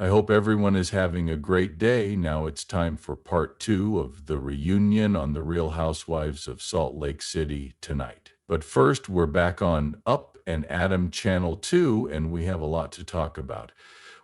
I hope everyone is having a great day. Now it's time for part 2 of the reunion on The Real Housewives of Salt Lake City tonight. But first, we're back on Up and Adam Channel 2, and we have a lot to talk about.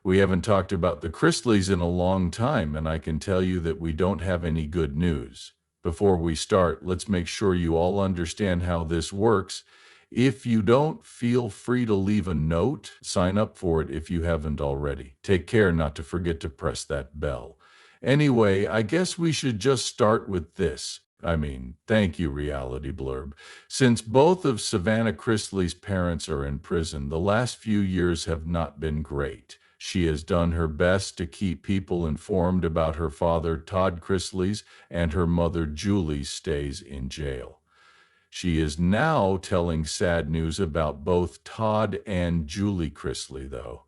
We haven't talked about the Chrisleys in a long time, and I can tell you that we don't have any good news. Before we start, let's make sure you all understand how this works. If you don't, feel free to leave a note. Sign up for it if you haven't already. Take care not to forget to press that bell. Anyway, I guess we should just start with this. Thank you, Reality Blurb. Since both of Savannah Chrisley's parents are in prison, the last few years have not been great. She has done her best to keep people informed about her father, Todd Chrisley's, and her mother, Julie's, stays in jail. She is now telling sad news about both Todd and Julie Chrisley, though.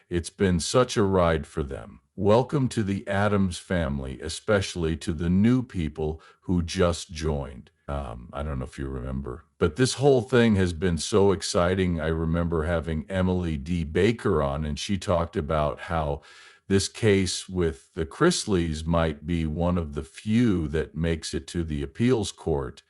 It's been such a ride for them. Welcome to the Addams family, especially to the new people who just joined. I don't know if you remember, but this whole thing has been so exciting. I remember having Emily D. Baker on, and she talked about how this case with the Chrisleys might be one of the few that makes it to the appeals court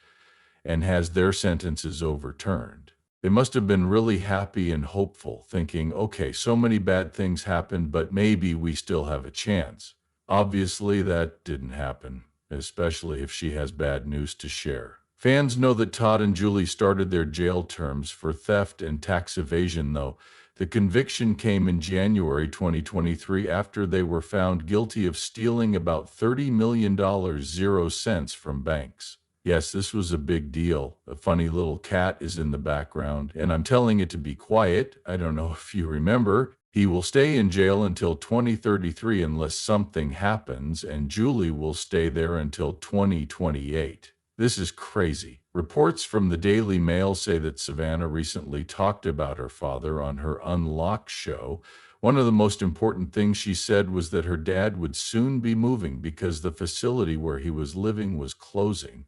and has their sentences overturned. They must have been really happy and hopeful, thinking, okay, so many bad things happened, but maybe we still have a chance. Obviously, that didn't happen, especially if she has bad news to share. Fans know that Todd and Julie started their jail terms for theft and tax evasion, though. The conviction came in January 2023 after they were found guilty of stealing about $30 million 0 cents from banks. Yes, this was a big deal. A funny little cat is in the background, and I'm telling it to be quiet. I don't know if you remember. He will stay in jail until 2033 unless something happens, and Julie will stay there until 2028. This is crazy. Reports from the Daily Mail say that Savannah recently talked about her father on her Unlocked show. One of the most important things she said was that her dad would soon be moving because the facility where he was living was closing.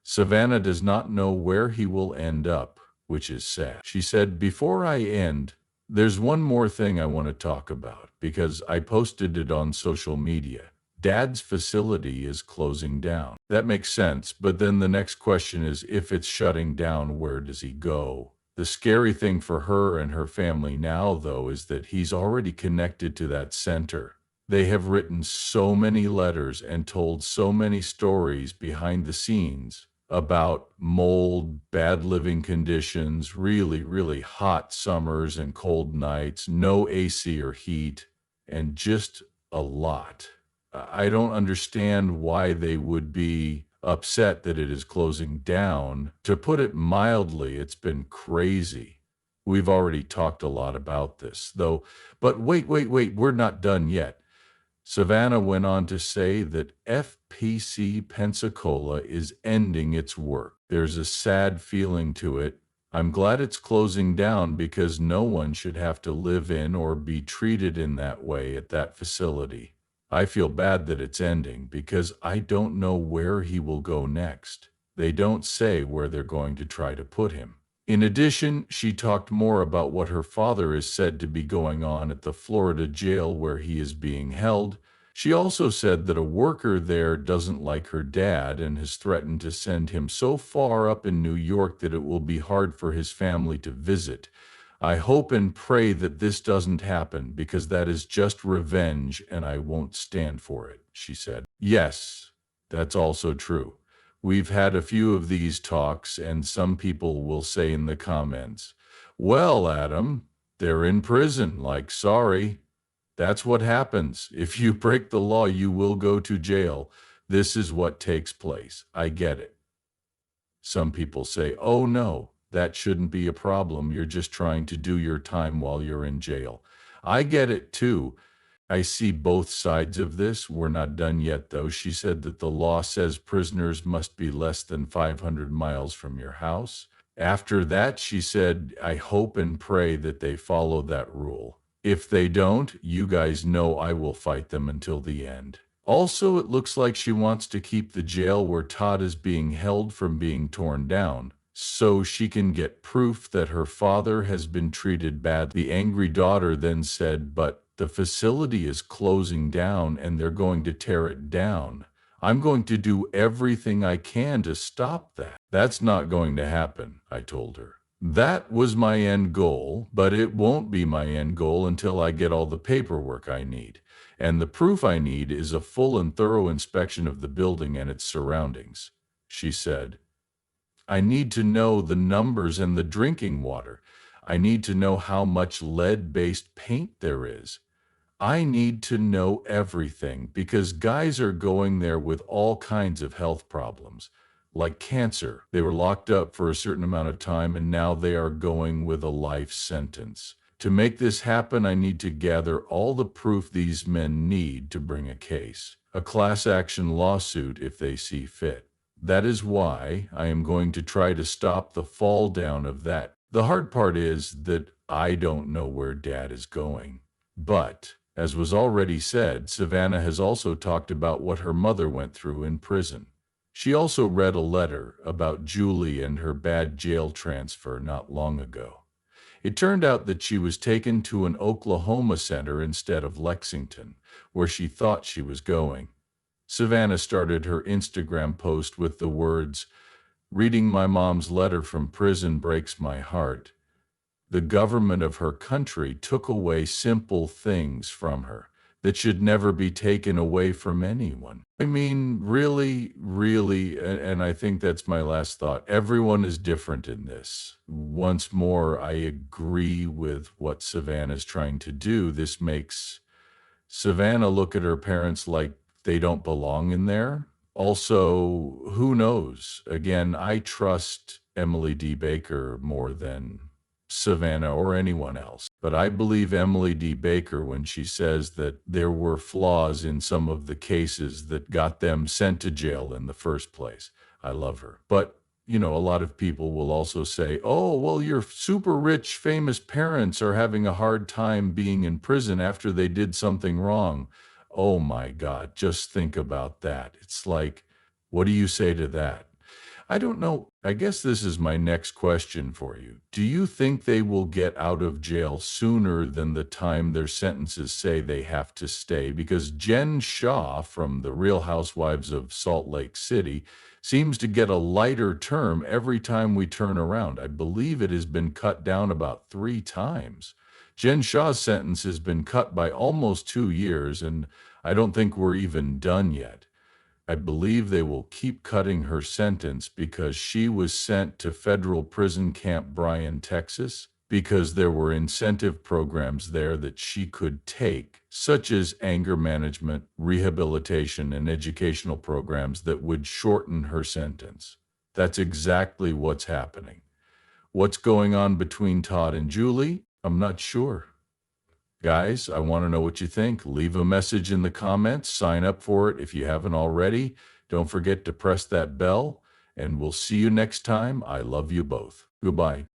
Savannah does not know where he will end up, which is sad. She said, "Before I end, there's one more thing I want to talk about because I posted it on social media. Dad's facility is closing down." That makes sense, but then the next question is, if it's shutting down, where does he go? The scary thing for her and her family now, though, is that he's already connected to that center. They have written so many letters and told so many stories behind the scenes about mold, bad living conditions, really, really hot summers and cold nights, no AC or heat, and just a lot. I don't understand why they would be upset that it is closing down. To put it mildly, it's been crazy. We've already talked a lot about this, though. But wait, we're not done yet. Savannah went on to say that FPC Pensacola is ending its work. There's a sad feeling to it. I'm glad it's closing down because no one should have to live in or be treated in that way at that facility. I feel bad that it's ending because I don't know where he will go next. They don't say where they're going to try to put him. In addition, she talked more about what her father is said to be going on at the Florida jail where he is being held. She also said that a worker there doesn't like her dad and has threatened to send him so far up in New York that it will be hard for his family to visit. I hope and pray that this doesn't happen because that is just revenge and I won't stand for it, she said. Yes, that's also true. We've had a few of these talks, and some people will say in the comments, "Well, Adam, they're in prison, like, sorry." That's what happens. If you break the law, you will go to jail. This is what takes place. I get it. Some people say, "Oh no, that shouldn't be a problem. You're just trying to do your time while you're in jail." I get it too. I see both sides of this. We're not done yet, though. She said that the law says prisoners must be less than 500 miles from your house. After that, she said, I hope and pray that they follow that rule. If they don't, you guys know I will fight them until the end. Also, it looks like she wants to keep the jail where Todd is being held from being torn down, so she can get proof that her father has been treated bad. The angry daughter then said, "But The facility is closing down and they're going to tear it down. I'm going to do everything I can to stop that. That's not going to happen, I told her. That was my end goal, but it won't be my end goal until I get all the paperwork I need. And the proof I need is a full and thorough inspection of the building and its surroundings, she said. I need to know the numbers and the drinking water. I need to know how much lead-based paint there is. I need to know everything because guys are going there with all kinds of health problems, like cancer. They were locked up for a certain amount of time and now they are going with a life sentence. To make this happen, I need to gather all the proof these men need to bring a case, a class action lawsuit if they see fit. That is why I am going to try to stop the fall down of that. The hard part is that I don't know where Dad is going. But, as was already said, Savannah has also talked about what her mother went through in prison. She also read a letter about Julie and her bad jail transfer not long ago. It turned out that she was taken to an Oklahoma center instead of Lexington, where she thought she was going. Savannah started her Instagram post with the words, "Reading my mom's letter from prison breaks my heart. The government of her country took away simple things from her that should never be taken away from anyone." I mean, really, really, and I think that's my last thought. Everyone is different in this. Once more, I agree with what Savannah's trying to do. This makes Savannah look at her parents like they don't belong in there. Also, who knows? Again, I trust Emily D. Baker more than Savannah or anyone else. But I believe Emily D. Baker when she says that there were flaws in some of the cases that got them sent to jail in the first place. I love her. But, you know, a lot of people will also say, oh, well, your super rich, famous parents are having a hard time being in prison after they did something wrong. Oh my God, just think about that. It's like, what do you say to that? I don't know. I guess this is my next question for you. Do you think they will get out of jail sooner than the time their sentences say they have to stay? Because Jen Shaw from the Real Housewives of Salt Lake City seems to get a lighter term every time we turn around. I believe it has been cut down about 3 times. Jen Shaw's sentence has been cut by almost 2 years, and I don't think we're even done yet. I believe they will keep cutting her sentence because she was sent to federal prison camp Bryan, Texas, because there were incentive programs there that she could take, such as anger management, rehabilitation, and educational programs that would shorten her sentence. That's exactly what's happening. What's going on between Todd and Julie? I'm not sure. Guys, I want to know what you think. Leave a message in the comments. Sign up for it if you haven't already. Don't forget to press that bell, and we'll see you next time. I love you both. Goodbye.